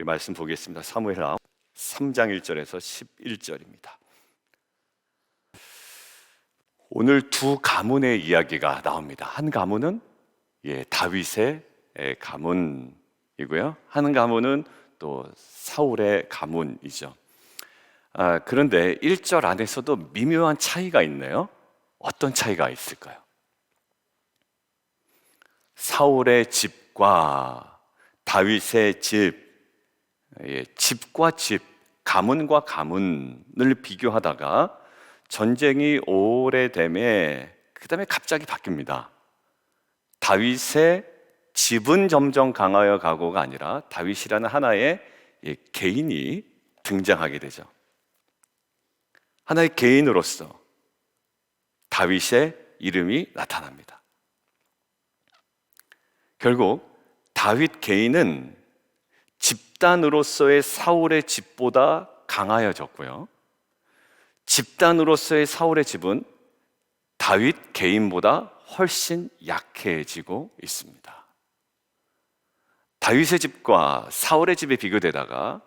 우리 말씀 보겠습니다. 사무엘하 3장 1절에서 11절입니다. 오늘 두 가문의 이야기가 나옵니다. 한 가문은 다윗의 가문이고요. 한 가문은 또 사울의 가문이죠. 그런데 1절 안에서도 미묘한 차이가 있네요. 어떤 차이가 있을까요? 사울의 집과 다윗의 집, 집과 집, 가문과 가문을 비교하다가 전쟁이 오래됨에 그 다음에 갑자기 바뀝니다. 다윗의 집은 점점 강하여 가고가 아니라 다윗이라는 하나의 개인이 등장하게 되죠. 하나의 개인으로서 다윗의 이름이 나타납니다. 결국 다윗 개인은 집단으로서의 사울의 집보다 강하여졌고요, 집단으로서의 사울의 집은 다윗 개인보다 훨씬 약해지고 있습니다. 다윗의 집과 사울의 집에 비교되다가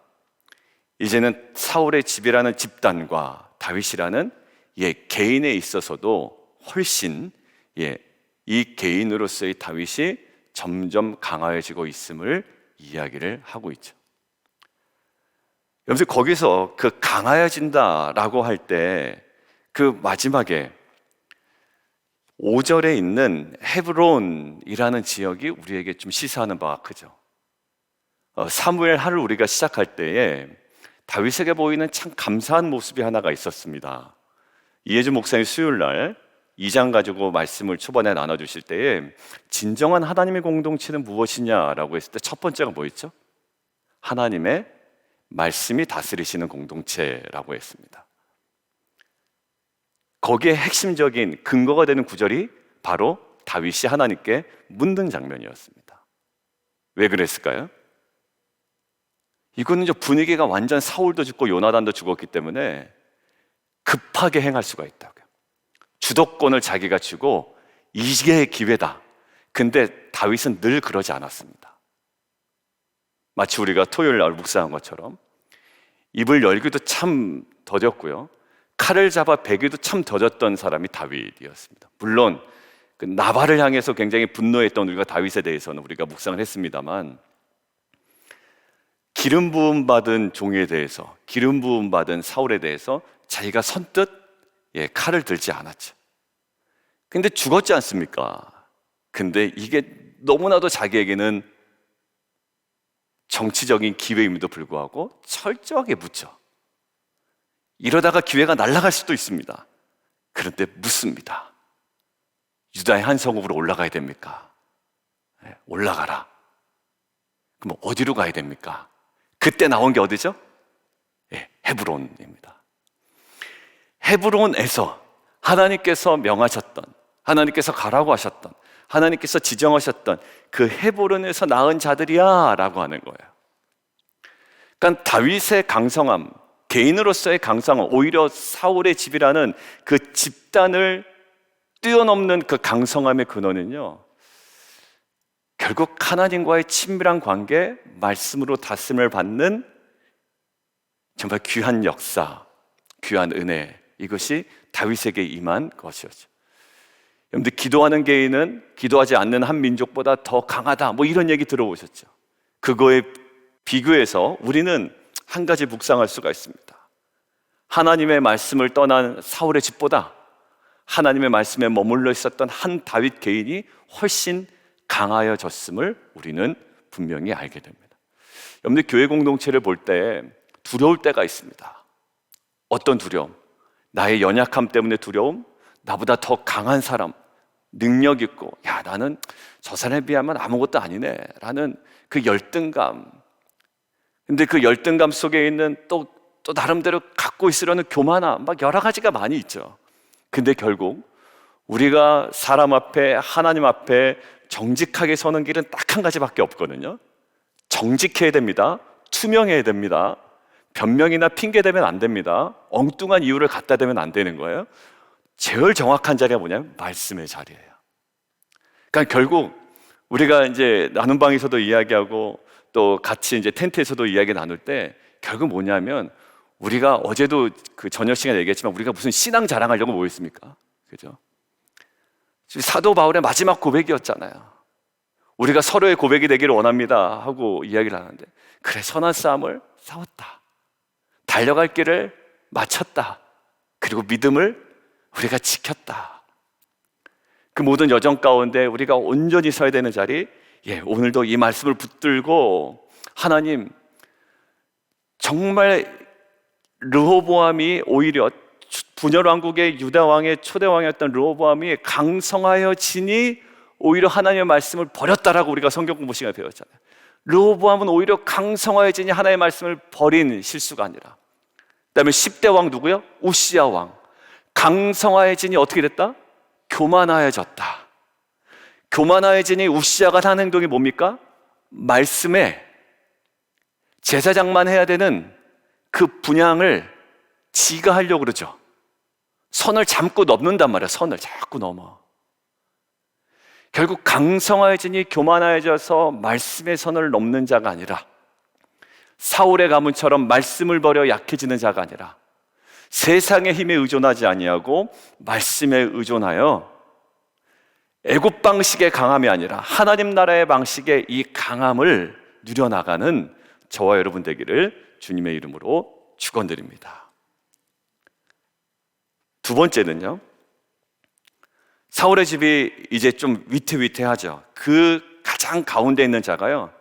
이제는 사울의 집이라는 집단과 다윗이라는 개인에 있어서도 훨씬 이 개인으로서의 다윗이 점점 강화해지고 있음을 이야기를 하고 있죠. 여러분, 거기서 그 강화해진다라고 할 때 그 마지막에 5절에 있는 헤브론이라는 지역이 우리에게 좀 시사하는 바가 크죠. 사무엘 하를 우리가 시작할 때에 다윗에게 보이는 참 감사한 모습이 하나가 있었습니다. 이해주 목사님 수요일 날 2장 가지고 말씀을 초반에 나눠주실 때에 진정한 하나님의 공동체는 무엇이냐라고 했을 때 첫 번째가 뭐였죠? 하나님의 말씀이 다스리시는 공동체라고 했습니다. 거기에 핵심적인 근거가 되는 구절이 바로 다윗이 하나님께 묻는 장면이었습니다. 왜 그랬을까요? 이거는 분위기가 완전 사울도 죽고 요나단도 죽었기 때문에 급하게 행할 수가 있다고요. 주도권을 자기가 쥐고 이게 기회다. 근데 다윗은 늘 그러지 않았습니다. 마치 우리가 토요일 날 묵상한 것처럼 입을 열기도 참 더뎠고요, 칼을 잡아 베기도 참 더뎠던 사람이 다윗이었습니다. 물론 그 나발을 향해서 굉장히 분노했던 우리가 다윗에 대해서는 우리가 묵상을 했습니다만, 기름 부음 받은 종에 대해서, 기름 부음 받은 사울에 대해서 자기가 선뜻 칼을 들지 않았죠. 근데 죽었지 않습니까? 근데 이게 너무나도 자기에게는 정치적인 기회임에도 불구하고 철저하게 묻죠. 이러다가 기회가 날아갈 수도 있습니다. 그런데 묻습니다. 유다의 한 성읍으로 올라가야 됩니까? 올라가라. 그럼 어디로 가야 됩니까? 그때 나온 게 어디죠? 헤브론입니다. 헤브론에서 하나님께서 명하셨던, 하나님께서 가라고 하셨던, 하나님께서 지정하셨던 그 헤브론에서 낳은 자들이야 라고 하는 거예요. 그러니까 다윗의 강성함, 개인으로서의 강성함, 오히려 사울의 집이라는 그 집단을 뛰어넘는 그 강성함의 근원은요, 결국 하나님과의 친밀한 관계, 말씀으로 다스림을 받는 정말 귀한 역사, 귀한 은혜, 이것이 다윗에게 임한 것이었죠. 여러분들, 기도하는 개인은 기도하지 않는 한 민족보다 더 강하다, 이런 얘기 들어보셨죠? 그거에 비교해서 우리는 한 가지 묵상할 수가 있습니다. 하나님의 말씀을 떠난 사울의 집보다 하나님의 말씀에 머물러 있었던 한 다윗 개인이 훨씬 강하여졌음을 우리는 분명히 알게 됩니다. 여러분들, 교회 공동체를 볼 때 두려울 때가 있습니다. 어떤 두려움? 나의 연약함 때문에 두려움? 나보다 더 강한 사람, 능력 있고, 나는 저 사람에 비하면 아무것도 아니네 라는 그 열등감. 근데 그 열등감 속에 있는 또 나름대로 갖고 있으려는 교만함, 여러 가지가 많이 있죠. 근데 결국 우리가 사람 앞에, 하나님 앞에 정직하게 서는 길은 딱 한 가지밖에 없거든요. 정직해야 됩니다. 투명해야 됩니다. 변명이나 핑계 대면 안 됩니다. 엉뚱한 이유를 갖다 대면 안 되는 거예요. 제일 정확한 자리가 뭐냐면 말씀의 자리예요. 그러니까 결국 우리가 이제 나눔방에서도 이야기하고 또 같이 이제 텐트에서도 이야기 나눌 때 결국 뭐냐면 우리가 어제도 그 저녁 시간에 얘기했지만 우리가 무슨 신앙 자랑하려고 모였습니까? 그죠? 사도 바울의 마지막 고백이었잖아요. 우리가 서로의 고백이 되기를 원합니다 하고 이야기를 하는데 그래 선한 싸움을 싸웠다. 달려갈 길을 마쳤다. 그리고 믿음을 우리가 지켰다. 그 모든 여정 가운데 우리가 온전히 서야 되는 자리 오늘도 이 말씀을 붙들고 하나님 정말 르호보암이 오히려 분열 왕국의 유다 왕의 초대 왕이었던 르호보암이 강성하여지니 오히려 하나님의 말씀을 버렸다라고 우리가 성경 공부 시간에 배웠잖아요. 르호보암은 오히려 강성하여지니 하나님의 말씀을 버린 실수가 아니라 그다음에 10대 왕 누구요? 우시야 왕. 강성하여지니 어떻게 됐다? 교만하여졌다. 교만하여지니 우시야가 한 행동이 뭡니까? 말씀에 제사장만 해야 되는 그 분향을 지가 하려고 그러죠. 선을 잠고 넘는단 말이야. 선을 자꾸 넘어. 결국 강성하여지니 교만하여져서 말씀의 선을 넘는 자가 아니라 사울의 가문처럼 말씀을 버려 약해지는 자가 아니라 세상의 힘에 의존하지 아니하고 말씀에 의존하여 애굽 방식의 강함이 아니라 하나님 나라의 방식의 이 강함을 누려나가는 저와 여러분 되기를 주님의 이름으로 축원드립니다. 두 번째는요, 사울의 집이 이제 좀 위태위태하죠. 그 가장 가운데 있는 자가요,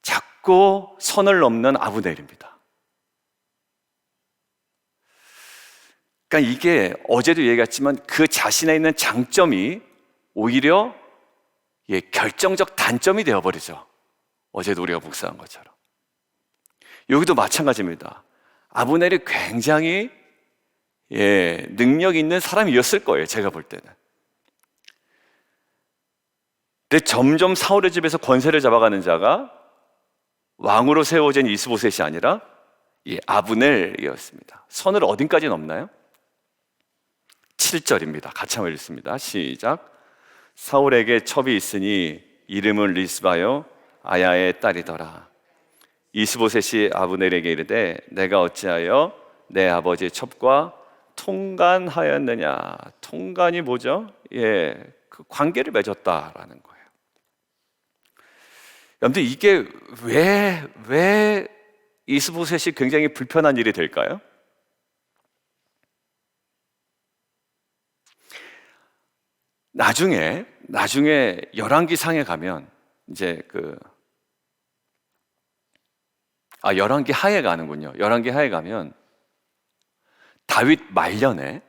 자꾸 선을 넘는 아브넬입니다. 그러니까 이게 어제도 얘기했지만 그 자신에 있는 장점이 오히려 결정적 단점이 되어버리죠. 어제도 우리가 묵상한 것처럼. 여기도 마찬가지입니다. 아브넬이 굉장히 능력 있는 사람이었을 거예요. 제가 볼 때는. 근데 점점 사울의 집에서 권세를 잡아가는 자가 왕으로 세워진 이스보셋이 아니라 아브넬이었습니다. 선을 어딘까지 넘나요? 7절입니다. 같이 한번 읽습니다. 시작. 사울에게 첩이 있으니 이름은 리스바요 아야의 딸이더라. 이스보셋이 아브넬에게 이르되 내가 어찌하여 내 아버지의 첩과 통간하였느냐. 통간이 뭐죠? 그 관계를 맺었다라는 거예요. 여러분들 이게 왜 이스보셋이 굉장히 불편한 일이 될까요? 나중에 열왕기상에 가면 이제 열왕기 하에 가는군요. 열왕기 하에 가면 다윗 말년에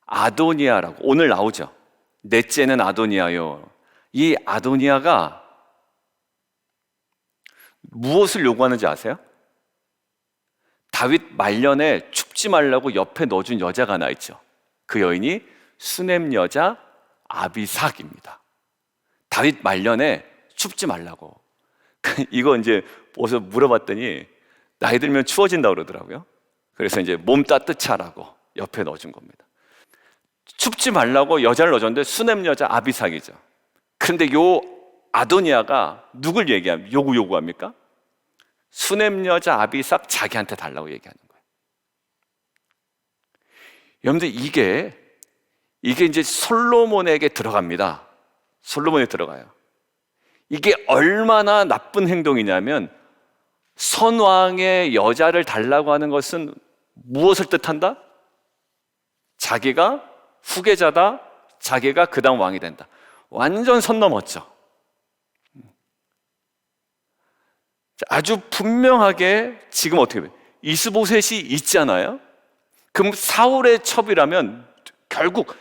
아도니아라고 오늘 나오죠. 넷째는 아도니아요. 이 아도니아가 무엇을 요구하는지 아세요? 다윗 말년에 춥지 말라고 옆에 넣어준 여자가 하나 있죠. 그 여인이 수넴 여자 아비삭입니다. 다윗 말년에 춥지 말라고. 이거 이제 어디서 물어봤더니 나이 들면 추워진다고 그러더라고요. 그래서 이제 몸 따뜻하라고 옆에 넣어준 겁니다. 춥지 말라고 여자를 넣어줬는데 수넴 여자 아비삭이죠. 그런데 요 아도니아가 누굴 요구합니까? 수넴 여자 아비삭 자기한테 달라고 얘기하는 거예요. 여러분들 이게 이제 솔로몬에게 들어갑니다. 솔로몬에 들어가요. 이게 얼마나 나쁜 행동이냐면 선왕의 여자를 달라고 하는 것은 무엇을 뜻한다? 자기가 후계자다, 자기가 그 다음 왕이 된다. 완전 선 넘었죠. 아주 분명하게 지금 어떻게 돼요? 이스보셋이 있잖아요. 그럼 사울의 첩이라면 결국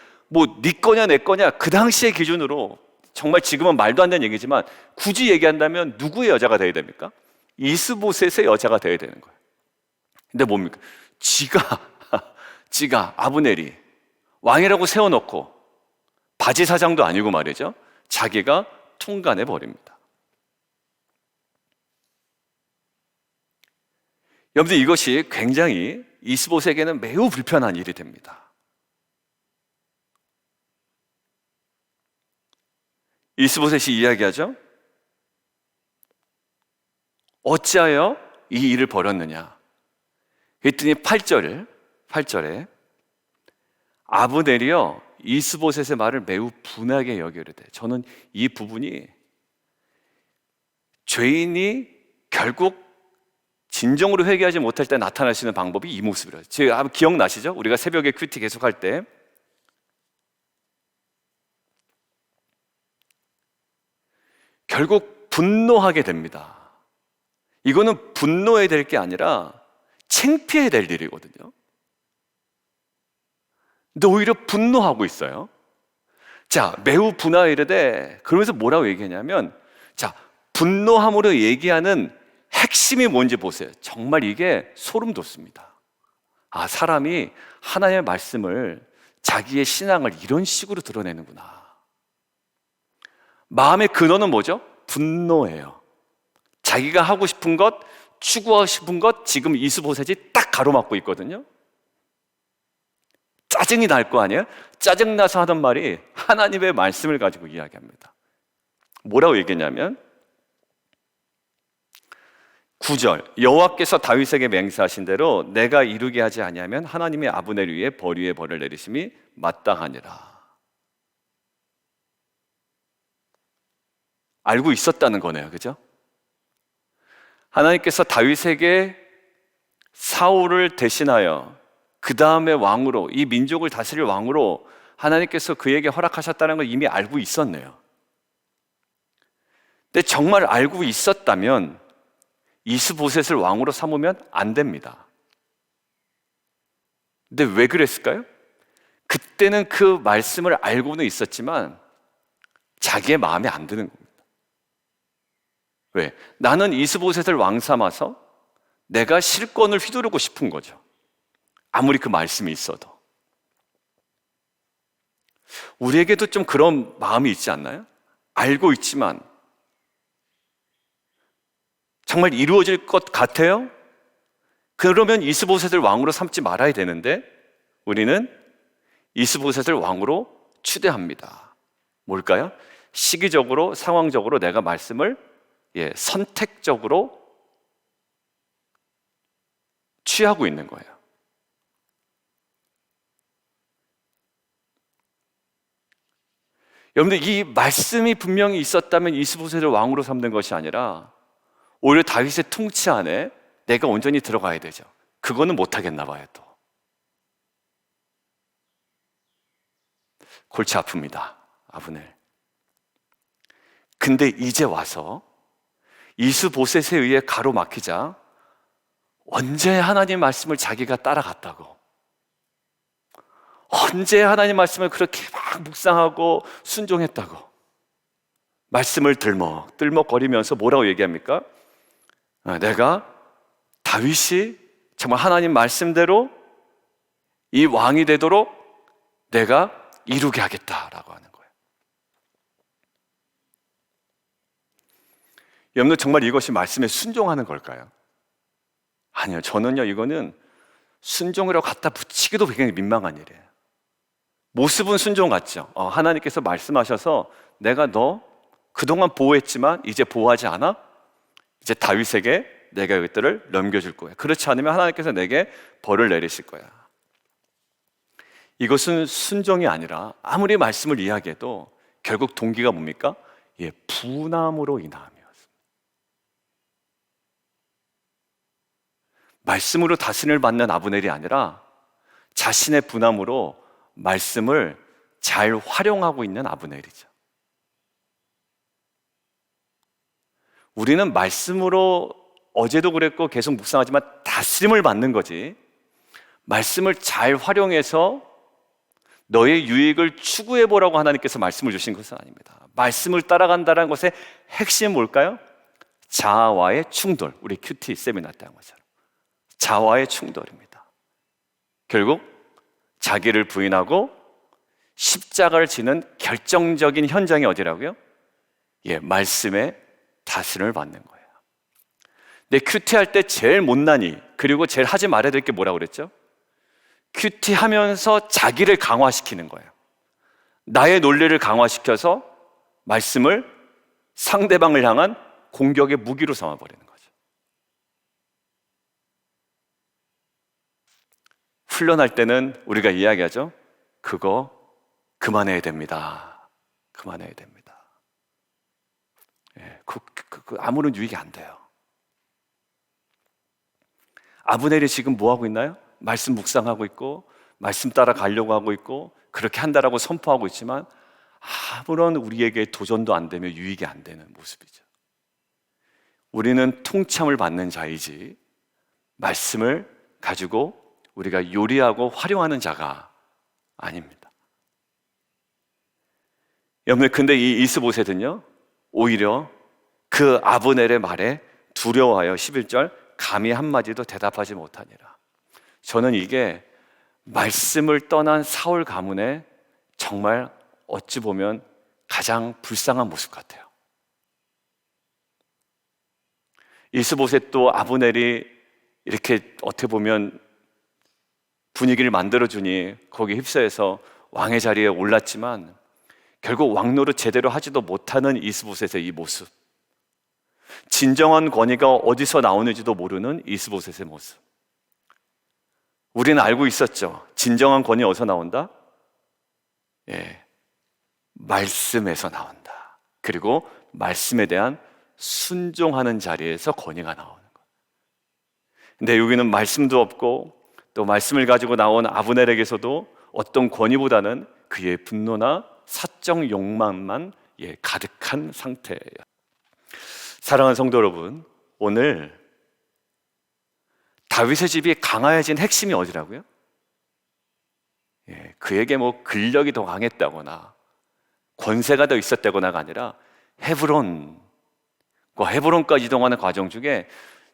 네 거냐 내 거냐 그 당시의 기준으로 정말 지금은 말도 안 되는 얘기지만 굳이 얘기한다면 누구의 여자가 돼야 됩니까? 이스보셋의 여자가 돼야 되는 거예요. 근데 뭡니까? 지가 아브넬이 왕이라고 세워놓고 바지 사장도 아니고 말이죠. 자기가 통간해 버립니다. 여러분들 이것이 굉장히 이스보셋에게는 매우 불편한 일이 됩니다. 이스보셋이 이야기하죠. 어찌하여 이 일을 벌였느냐? 그랬더니 8절에 아브넬이요 이스보셋의 말을 매우 분하게 여기려되. 저는 이 부분이 죄인이 결국 진정으로 회개하지 못할 때 나타날 수 있는 방법이 이 모습이라요. 제가 기억나시죠? 우리가 새벽에 큐티 계속할 때 결국 분노하게 됩니다. 이거는 분노해야 될 게 아니라 창피해야 될 일이거든요. 근데 오히려 분노하고 있어요. 자, 매우 분하이르되, 그러면서 뭐라고 얘기하냐면, 자, 분노함으로 얘기하는 핵심이 뭔지 보세요. 정말 이게 소름 돋습니다. 아, 사람이 하나님의 말씀을, 자기의 신앙을 이런 식으로 드러내는구나. 마음의 근원은 뭐죠? 분노예요. 자기가 하고 싶은 것, 추구하고 싶은 것, 지금 이스보셋이 딱 가로막고 있거든요. 짜증이 날 거 아니에요? 짜증나서 하던 말이 하나님의 말씀을 가지고 이야기합니다. 뭐라고 얘기했냐면 9절, 여호와께서 다윗에게 맹세하신 대로 내가 이루게 하지 아니하면 하나님의 아브넬 위에 벌 위에 벌을 내리심이 마땅하니라. 알고 있었다는 거네요, 그죠? 하나님께서 다윗에게 사울을 대신하여 그 다음에 왕으로, 이 민족을 다스릴 왕으로 하나님께서 그에게 허락하셨다는 걸 이미 알고 있었네요. 근데 정말 알고 있었다면 이스보셋을 왕으로 삼으면 안 됩니다. 근데 왜 그랬을까요? 그때는 그 말씀을 알고는 있었지만 자기의 마음에 안 드는 겁니다. 왜? 나는 이스보셋을 왕 삼아서 내가 실권을 휘두르고 싶은 거죠. 아무리 그 말씀이 있어도. 우리에게도 좀 그런 마음이 있지 않나요? 알고 있지만 정말 이루어질 것 같아요? 그러면 이스보셋을 왕으로 삼지 말아야 되는데 우리는 이스보셋을 왕으로 추대합니다. 뭘까요? 시기적으로, 상황적으로 내가 말씀을 선택적으로 취하고 있는 거예요. 여러분들, 이 말씀이 분명히 있었다면 이스보셋을 왕으로 삼는 것이 아니라 오히려 다윗의 통치 안에 내가 온전히 들어가야 되죠. 그거는 못하겠나 봐요. 또 골치 아픕니다, 아브넬. 근데 이제 와서 이스보셋에 의해 가로막히자 언제 하나님 말씀을 자기가 따라갔다고, 언제 하나님 말씀을 그렇게 막 묵상하고 순종했다고 말씀을 들먹거리면서 뭐라고 얘기합니까? 내가 다윗이 정말 하나님 말씀대로 이 왕이 되도록 내가 이루게 하겠다라고 하는 거예요. 여러분들, 정말 이것이 말씀에 순종하는 걸까요? 아니요, 저는요 이거는 순종이라고 갖다 붙이기도 굉장히 민망한 일이에요. 모습은 순종 같죠. 하나님께서 말씀하셔서 내가 너 그동안 보호했지만 이제 보호하지 않아? 이제 다윗에게 내가 이것들을 넘겨줄 거야. 그렇지 않으면 하나님께서 내게 벌을 내리실 거야. 이것은 순종이 아니라 아무리 말씀을 이야기해도 결국 동기가 뭡니까? 분함으로 인함이었습니다. 말씀으로 다스림을 받는 아브넬이 아니라 자신의 분함으로 말씀을 잘 활용하고 있는 아브넬이죠. 우리는 말씀으로 어제도 그랬고 계속 묵상하지만 다스림을 받는 거지, 말씀을 잘 활용해서 너의 유익을 추구해보라고 하나님께서 말씀을 주신 것은 아닙니다. 말씀을 따라간다는 것의 핵심은 뭘까요? 자아와의 충돌. 우리 큐티 세미나 때 한 것처럼 자아와의 충돌입니다. 결국 자기를 부인하고 십자가를 지는 결정적인 현장이 어디라고요? 말씀의 다스림을 받는 거예요. 근데 큐티할 때 제일 못난이, 그리고 제일 하지 말아야 될 게 뭐라고 그랬죠? 큐티하면서 자기를 강화시키는 거예요. 나의 논리를 강화시켜서 말씀을 상대방을 향한 공격의 무기로 삼아버리는 거죠. 훈련할 때는 우리가 이야기하죠. 그거 그만해야 됩니다. 그만해야 됩니다. 예, 아무런 유익이 안 돼요. 아브넬이 지금 뭐 하고 있나요? 말씀 묵상하고 있고 말씀 따라 가려고 하고 있고 그렇게 한다라고 선포하고 있지만 아무런 우리에게 도전도 안 되며 유익이 안 되는 모습이죠. 우리는 통참을 받는 자이지 말씀을 가지고 우리가 요리하고 활용하는 자가 아닙니다. 여러분, 근데 이 이스보셋은요 오히려 그 아브넬의 말에 두려워하여 11절 감히 한마디도 대답하지 못하니라. 저는 이게 말씀을 떠난 사울 가문의 정말 어찌 보면 가장 불쌍한 모습 같아요. 이스보셋도 아브넬이 이렇게 어떻게 보면 분위기를 만들어주니 거기 휩싸여서 왕의 자리에 올랐지만 결국 왕노릇 제대로 하지도 못하는 이스보셋의 이 모습, 진정한 권위가 어디서 나오는지도 모르는 이스보셋의 모습. 우리는 알고 있었죠. 진정한 권위 어디서 나온다? 예, 말씀에서 나온다. 그리고 말씀에 대한 순종하는 자리에서 권위가 나오는 거예요. 근데 여기는 말씀도 없고 또 말씀을 가지고 나온 아브넬에게서도 어떤 권위보다는 그의 분노나 사적 욕망만 가득한 상태예요. 사랑하는 성도 여러분, 오늘 다윗의 집이 강화해진 핵심이 어디라고요? 그에게 뭐 근력이 더 강했다거나 권세가 더 있었다거나가 아니라 헤브론까지 이동하는 과정 중에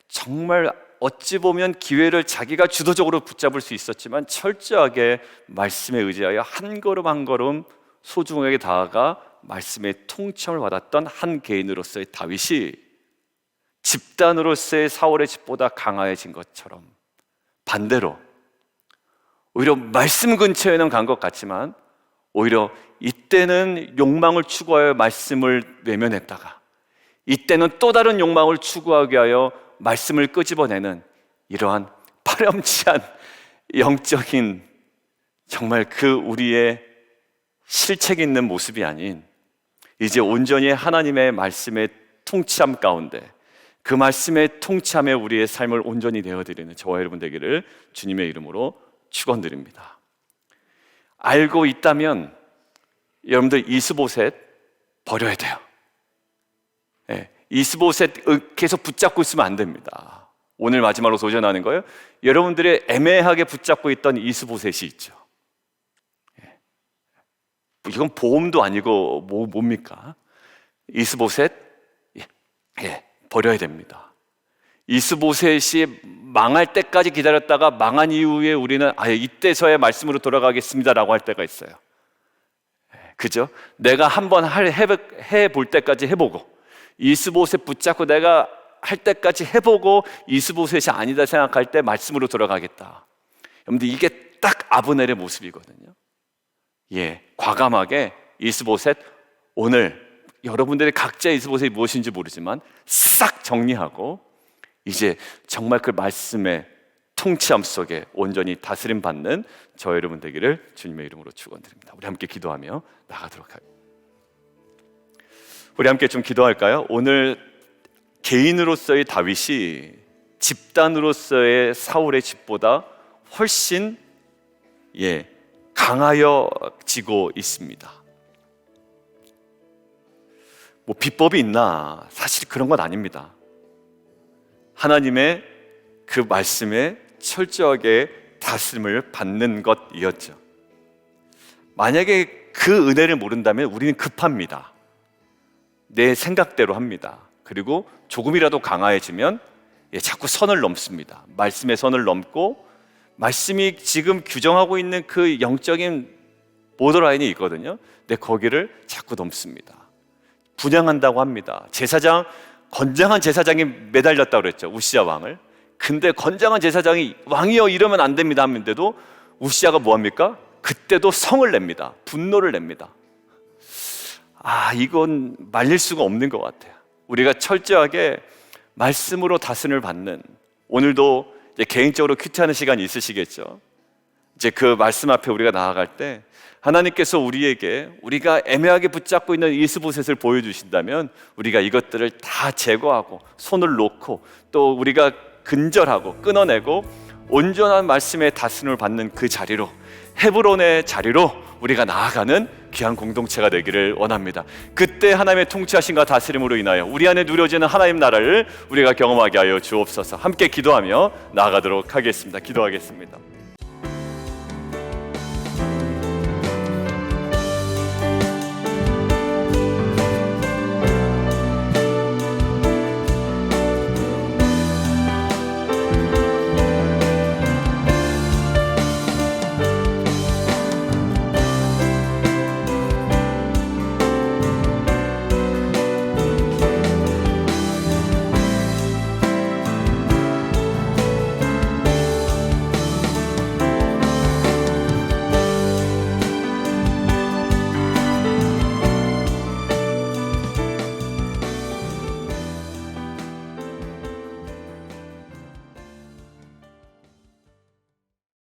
정말 어찌 보면 기회를 자기가 주도적으로 붙잡을 수 있었지만 철저하게 말씀에 의지하여 한 걸음 한 걸음 소중하게 다가가 말씀의 통참을 받았던 한 개인으로서의 다윗이 집단으로서의 사울의 집보다 강화해진 것처럼 반대로 오히려 말씀 근처에는 간 것 같지만 오히려 이때는 욕망을 추구하여 말씀을 외면했다가 이때는 또 다른 욕망을 추구하게 하여 말씀을 끄집어내는 이러한 파렴치한 영적인 정말 그 우리의 실책 있는 모습이 아닌 이제 온전히 하나님의 말씀의 통치함 가운데 그 말씀의 통치함에 우리의 삶을 온전히 내어드리는 저와 여러분 되기를 주님의 이름으로 축원드립니다. 알고 있다면 여러분들 이스보셋 버려야 돼요. 이스보셋 계속 붙잡고 있으면 안 됩니다. 오늘 마지막으로 도전하는 거예요. 여러분들이 애매하게 붙잡고 있던 이스보셋이 있죠. 이건 보험도 아니고 뭡니까? 이스보셋 버려야 됩니다. 이스보셋이 망할 때까지 기다렸다가 망한 이후에 우리는 이때서야 말씀으로 돌아가겠습니다라고 할 때가 있어요. 그죠? 내가 한번 해볼 때까지 해보고 이스보셋 붙잡고 내가 할 때까지 해보고 이스보셋이 아니다 생각할 때 말씀으로 돌아가겠다. 여러분들 이게 딱 아브넬의 모습이거든요. 과감하게 이스보셋 오늘 여러분들의 각자의 이스보셋이 무엇인지 모르지만 싹 정리하고 이제 정말 그 말씀의 통치함 속에 온전히 다스림 받는 저 여러분 되기를 주님의 이름으로 축원드립니다. 우리 함께 기도하며 나가도록 하겠습니다. 우리 함께 좀 기도할까요? 오늘 개인으로서의 다윗이 집단으로서의 사울의 집보다 훨씬 강하여지고 있습니다. 뭐 비법이 있나? 사실 그런 건 아닙니다. 하나님의 그 말씀에 철저하게 다스림을 받는 것이었죠. 만약에 그 은혜를 모른다면 우리는 급합니다. 내 생각대로 합니다. 그리고 조금이라도 강화해지면 자꾸 선을 넘습니다. 말씀의 선을 넘고 말씀이 지금 규정하고 있는 그 영적인 보더라인이 있거든요. 근데 거기를 자꾸 넘습니다. 분양한다고 합니다. 건장한 제사장이 매달렸다고 그랬죠. 우시야 왕을. 근데 건장한 제사장이 왕이여 이러면 안 됩니다 하는데도 우시야가 뭐합니까? 그때도 성을 냅니다. 분노를 냅니다. 이건 말릴 수가 없는 것 같아요. 우리가 철저하게 말씀으로 다스림을 받는, 오늘도 이제 개인적으로 큐티하는 시간이 있으시겠죠. 이제 그 말씀 앞에 우리가 나아갈 때 하나님께서 우리에게 우리가 애매하게 붙잡고 있는 이스보셋을 보여주신다면 우리가 이것들을 다 제거하고 손을 놓고 또 우리가 근절하고 끊어내고 온전한 말씀의 다스림을 받는 그 자리로, 헤브론의 자리로 우리가 나아가는 귀한 공동체가 되기를 원합니다. 그때 하나님의 통치하심과 다스림으로 인하여 우리 안에 누려지는 하나님 나라를 우리가 경험하게 하여 주옵소서. 함께 기도하며 나아가도록 하겠습니다. 기도하겠습니다.